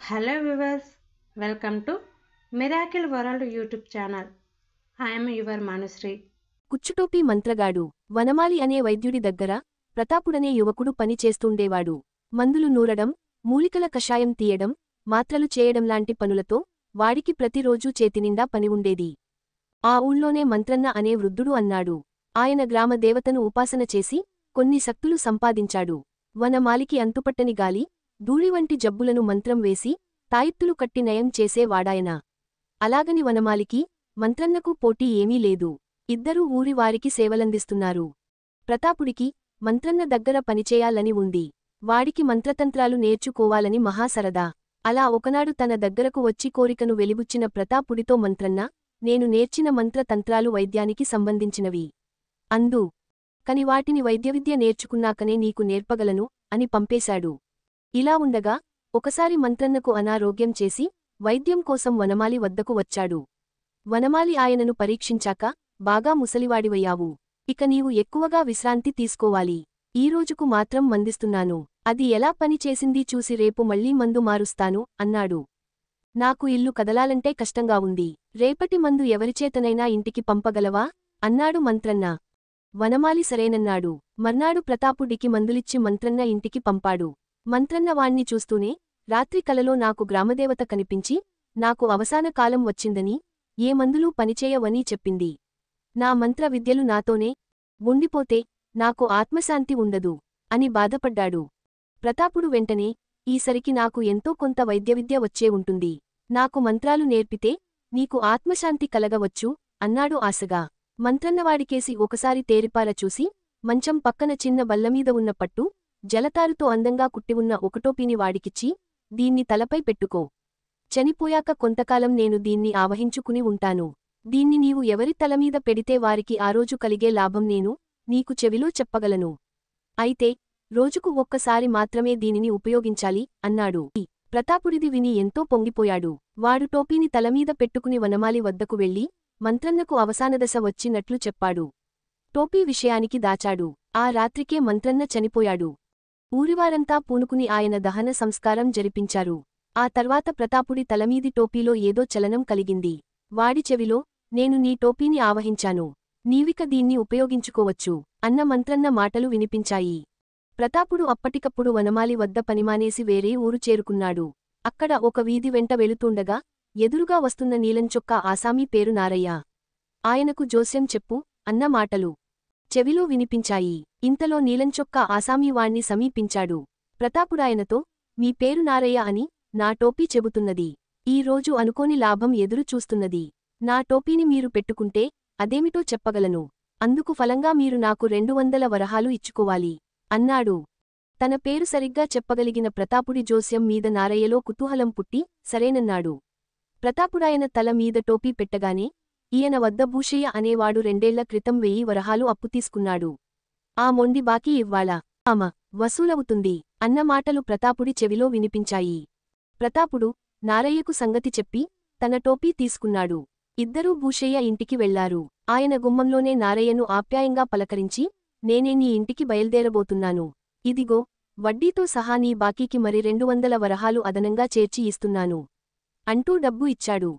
Hello viewers, welcome to Miracle World YouTube channel. I am your Manusri. కుచ్చుటోపీ మంత్రగాడు వనమాలి అనే వైద్యుడి దగ్గర ప్రతాపుడనే యువకుడు పని చేస్తుండేవాడు. మందులు నూరడం, మూలికల కషాయం తీయడం, మాత్రలు చేయడంలాంటి పనులతో వాడికి ప్రతిరోజూ చేతినిండా పని ఉండేది. ఆ ఊళ్ళోనే మంత్రన్న అనే వృద్ధుడు అన్నాడు. ఆయన గ్రామ దేవతను ఉపాసన చేసి కొన్ని శక్తులు సంపాదించాడు. వనమాలికి అంతుపట్టని గాలి, ధూళివంటి జబ్బులను మంత్రం వేసి తాయిత్తులు కట్టి నయం చేసే వాడాయన. అలాగని వనమాలికి, మంత్రన్నకు పోటీ ఏమీ లేదు. ఇద్దరూ ఊరివారికి సేవలందిస్తున్నారు. ప్రతాపుడికి మంత్రన్న దగ్గర పనిచేయాలని ఉంది. వాడికి మంత్రతంత్రాలు నేర్చుకోవాలని మహాసరదా. అలా ఒకనాడు తన దగ్గరకు వచ్చి కోరికను వెలిబుచ్చిన ప్రతాపుడితో మంత్రన్న, నేను నేర్చిన మంత్రతంత్రాలు వైద్యానికి సంబంధించినవి. అందు కని వాటిని వైద్యవిద్య నేర్చుకున్నాకనే నీకు నేర్పగలను అని పంపేశాడు. ఇలా ఉండగా ఒకసారి మంత్రన్నకు అనారోగ్యం చేసి వైద్యం కోసం వనమాలి వద్దకు వచ్చాడు. వనమాలి ఆయనను పరీక్షించాక, బాగా ముసలివాడివయ్యావు. ఇక నీవు ఎక్కువగా విశ్రాంతి తీసుకోవాలి. ఈ రోజుకు మాత్రం మందిస్తున్నాను. అది ఎలా పని చేసింది చూసి రేపు మళ్లీ మందు మారుస్తాను అన్నాడు. నాకు ఇల్లు కదలాలంటే కష్టంగా ఉంది. రేపటి మందు ఎవరిచేతనైనా ఇంటికి పంపగలవా అన్నాడు మంత్రన్న. వనమాలి సరేనన్నాడు. మర్నాడు ప్రతాపుడికి మందులిచ్చి మంత్రన్న ఇంటికి పంపాడు. మంత్రన్న వాణ్ణి చూస్తూనే, రాత్రి కలలో నాకు గ్రామదేవత కనిపించి, నాకు అవసాన కాలం వచ్చిందని, ఏ మందులూ పనిచేయవని చెప్పింది. నా మంత్ర విద్యలు నాతోనే ఉండిపోతే నాకు ఆత్మశాంతి ఉండదు అని బాధపడ్డాడు. ప్రతాపుడు వెంటనే, ఈసరికి నాకు ఎంతో కొంత వైద్యవిద్య వచ్చే ఉంటుంది. నాకు మంత్రాలు నేర్పితే నీకు ఆత్మశాంతి కలగవచ్చు అన్నాడు ఆశగా. మంత్రన్నవాడికేసి ఒకసారి తేరిపార చూసి, మంచం పక్కన చిన్న బల్లమీద ఉన్న పట్టు, జలతారుతో అందంగా కుట్టివున్న ఒకటోపీని వాడికిచ్చి, దీన్ని తలపై పెట్టుకో. చనిపోయాక కొంతకాలం నేను దీన్ని ఆవహించుకుని ఉంటాను. దీన్ని నీవు ఎవరి తలమీద పెడితే వారికి ఆ రోజు కలిగే లాభం నేను నీకు చెవిలో చెప్పగలను. అయితే రోజుకు ఒక్కసారి మాత్రమే దీనిని ఉపయోగించాలి అన్నాడు. ప్రతాపుడిది విని ఎంతో పొంగిపోయాడు. వాడు టోపీని తలమీద పెట్టుకుని వనమాలి వద్దకు వెళ్లి, మంత్రన్నకు అవసానదశ వచ్చినట్లు చెప్పాడు. టోపీ విషయానికి దాచాడు. ఆ రాత్రికే మంత్రన్న చనిపోయాడు. ఊరివారంతా పూనుకుని ఆయన దహన సంస్కారం జరిపించారు. ఆ తర్వాత ప్రతాపుడి తలమీది టోపీలో ఏదో చలనం కలిగింది. వాడి చెవిలో, నేను నీ టోపీని ఆవహించాను. నీవిక దీన్ని ఉపయోగించుకోవచ్చు అన్న మంత్రన్న మాటలు వినిపించాయి. ప్రతాపుడు అప్పటికప్పుడు వనమాలి వద్ద పనిమానేసి వేరే ఊరు చేరుకున్నాడు. అక్కడ ఒక వీధి వెంట వెళుతుండగా, ఎదురుగా వస్తున్న నీలంచొక్కా ఆసామీ పేరు నారయ్య. ఆయనకు జోస్యం చెప్పు అన్న మాటలు చెవిలో వినిపించాయి. ఇంతలో నీలంచొక్కా ఆసామీ వాణ్ణి సమీపించాడు. ప్రతాపుడాయనతో, మీ పేరు నారయ్య అని నా టోపీ చెబుతున్నది. ఈ రోజు అనుకోని లాభం ఎదురు చూస్తున్నది. నా టోపీని మీరు పెట్టుకుంటే అదేమిటో చెప్పగలను. అందుకు ఫలంగా మీరు నాకు 200 వరహాలు ఇచ్చుకోవాలి అన్నాడు. తన పేరు సరిగ్గా చెప్పగలిగిన ప్రతాపుడి జోస్యం మీద నారయ్యలో కుతూహలం పుట్టి సరేనన్నాడు. ప్రతాపుడాయన తల మీద టోపీ పెట్టగానే, ఈయన వద్ద భూషయ్య అనేవాడు 2 ఏళ్ల క్రితం 1000 వరహాలు అప్పు తీసుకున్నాడు. ఆ మొండి బాకీ ఇవ్వాళ ఆమ వసూలవుతుంది అన్న మాటలు ప్రతాపుడి చెవిలో వినిపించాయి. ప్రతాపుడు నారయ్యకు సంగతి చెప్పి తన టోపీ తీసుకున్నాడు. ఇద్దరూ భూషయ్య ఇంటికి వెళ్లారు. ఆయన గుమ్మంలోనే నారయ్యను ఆప్యాయంగా పలకరించి, నేనే నీ ఇంటికి బయల్దేరబోతున్నాను. ఇదిగో వడ్డీతో సహా నీ బాకీకి మరి 200 వరహాలు అదనంగా చేర్చి ఇస్తున్నాను అంటూ డబ్బు ఇచ్చాడు.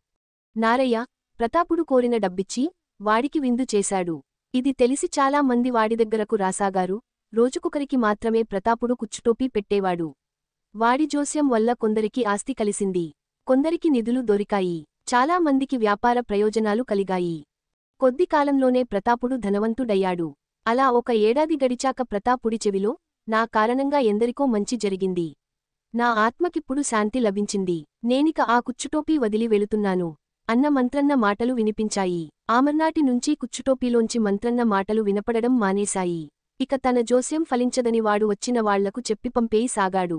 నారయ్య ప్రతాపుడు కోరిన డబ్బిచ్చి వాడికి విందు చేశాడు. ఇది తెలిసి చాలా మంది వాడి దగ్గరకు రాసాగారు. రోజుకొకరికి మాత్రమే ప్రతాపుడు కుచ్చుటోపీ పెట్టేవాడు. వాడి జోస్యం వల్ల కొందరికి ఆస్తి కలిసింది. కొందరికి నిధులు దొరికాయి. చాలా మందికి వ్యాపార ప్రయోజనాలు కలిగాయి. కొద్ది కాలంలోనే ప్రతాపుడు ధనవంతుడయ్యాడు. అలా ఒక ఏడాది గడిచాక ప్రతాపుడి చెవిలో, నా కారణంగా ఎందరికో మంచి జరిగింది. నా ఆత్మకిప్పుడు శాంతి లభించింది. నేనిక ఆ కుచ్చుటోపీ వదిలి వెళుతున్నాను అన్న మంత్రన్న మాటలు వినిపించాయి. ఆమర్నాటి నుంచి కుచ్చుటోపీలోంచి మంత్రన్న మాటలు వినపడడం మానేశాయి. ఇక తన జోస్యం ఫలించదని వాడు వచ్చిన వాళ్లకు చెప్పి పంపేయి సాగాడు.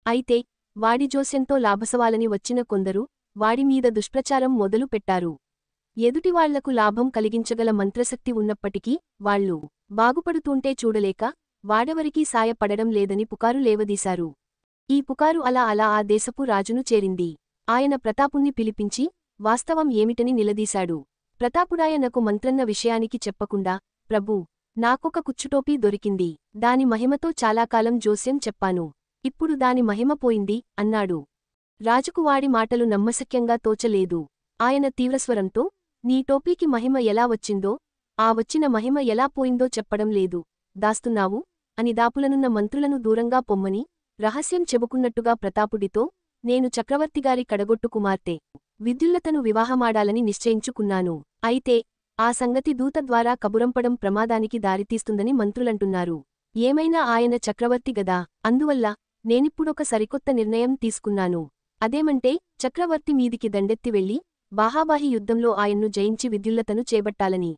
అయితే వాడి జోస్యంతో లాభసవాలని వచ్చిన కొందరు వాడిమీద దుష్ప్రచారం మొదలు పెట్టారు. ఎదుటివాళ్లకు లాభం కలిగించగల మంత్రశక్తి ఉన్నప్పటికీ వాళ్ళు బాగుపడుతూంటే చూడలేక వాడెవరికీ సాయపడడం లేదని పుకారు లేవదీశారు. ఈ పుకారు అలా అలా ఆ దేశపు రాజును చేరింది. ఆయన ప్రతాపుణ్ణి పిలిపించి వాస్తవం ఏమిటని నిలదీశాడు. ప్రతాపుడాయనకు మంత్రన్న విషయానికి చెప్పకుండా, ప్రభూ, నాకొక కుచ్చుటోపీ దొరికింది. దాని మహిమతో చాలాకాలం జోస్యం చెప్పాను. ఇప్పుడు దాని మహిమ పోయింది అన్నాడు. రాజుకు వాడి మాటలు నమ్మశక్యంగా తోచలేదు. ఆయన తీవ్రస్వరంతో, నీ టోపీకి మహిమ ఎలా వచ్చిందో, ఆ వచ్చిన మహిమ ఎలా పోయిందో చెప్పడం లేదు. దాస్తున్నావు అని దాపులనున్న మంత్రులను దూరంగా పొమ్మని రహస్యం చెబుకున్నట్టుగా ప్రతాపుడితో, నేను చక్రవర్తిగారి కడగొట్టు కుమార్తె విద్యుల్లతను వివాహమాడాలని నిశ్చయించుకున్నాను. అయితే ఆ సంగతి దూత ద్వారా కబురంపడం ప్రమాదానికి దారితీస్తుందని మంత్రులంటున్నారు. ఏమైనా ఆయన చక్రవర్తి గదా, అందువల్ల నేనిప్పుడొక సరికొత్త నిర్ణయం తీసుకున్నాను. అదేమంటే చక్రవర్తి మీదికి దండెత్తి వెళ్లి బాహాబాహి యుద్ధంలో ఆయన్ను జయించి విద్యుల్లతను చేపట్టాలని.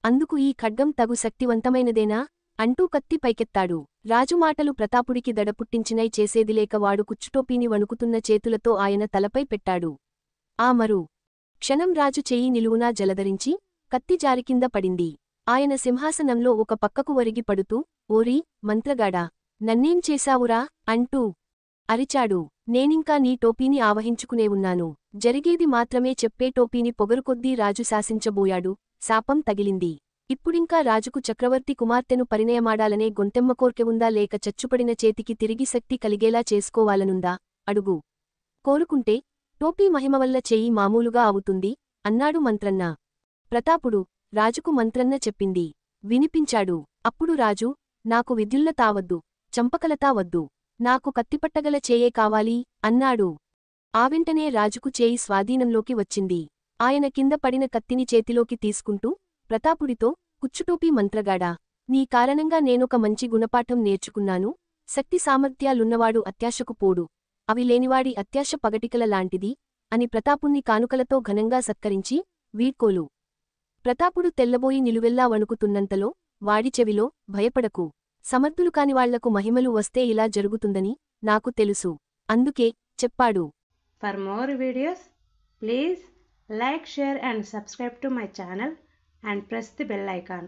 అందుకు ఈ ఖడ్గం తగు శక్తివంతమైనదేనా అంటూ కత్తి పైకెత్తాడు. రాజు మాటలు ప్రతాపుడికి దడపుట్టించినై చేసేదిలేక వాడు కుచ్చుటోపీని వణుకుతున్న చేతులతో ఆయన తలపై పెట్టాడు. ఆ మరు క్షణం రాజు చెయ్యి నిలువునా జలధరించి కత్తి జారికింద పడింది. ఆయన సింహాసనంలో ఒక పక్కకు వరిగి పడుతూ, ఓరీ మంత్రగాడా, నన్నేం చేశావురా అంటూ అరిచాడు. నేనింకా నీ టోపీని ఆవహించుకునే ఉన్నాను. జరిగేది మాత్రమే చెప్పే టోపీని పొగరుకొద్దీ రాజు శాసించబోయాడు. శాపం తగిలింది. ఇప్పుడింకా రాజుకు చక్రవర్తి కుమార్తెను పరిణయమాడాలనే గొంతెమ్మ కోర్కె ఉందా, లేక చచ్చుపడిన చేతికి తిరిగి శక్తి కలిగేలా చేసుకోవాలనుందా? అడుగు. కోరుకుంటే టోపీ మహిమవల్ల చెయ్యి మామూలుగా అవుతుంది అన్నాడు మంత్రన్న. ప్రతాపుడు రాజుకు మంత్రన్న చెప్పింది వినిపించాడు. అప్పుడు రాజు, నాకు విద్యుల్లతా వద్దు, చంపకలతా వద్దు, నాకు కత్తిపట్టగల చేయే కావాలి అన్నాడు. ఆవెంటనే రాజుకు చేయి స్వాధీనంలోకి వచ్చింది. ఆయన కింద పడిన కత్తిని చేతిలోకి తీసుకుంటూ ప్రతాపుడితో, కుచ్చుటోపీ మంత్రగాడా, నీ కారణంగా నేనొక మంచి గుణపాఠం నేర్చుకున్నాను. శక్తి సామర్థ్యాలున్నవాడు అత్యాశకు పోడు, అవి లేనివాడి అత్యాశ పగటికల లాంటిది అని ప్రతాపుణ్ణి కానుకలతో ఘనంగా సత్కరించి వీడ్కోలు. ప్రతాపుడు తెల్లబోయి నిలువెల్లా వణుకుతున్నంతలో వాడి చెవిలో, భయపడకు, సమర్థులు కానివాళ్లకు మహిమలు వస్తే ఇలా జరుగుతుందని నాకు తెలుసు, అందుకే చెప్పాడు. For more videos, please like, share and subscribe to my channel and press the bell icon.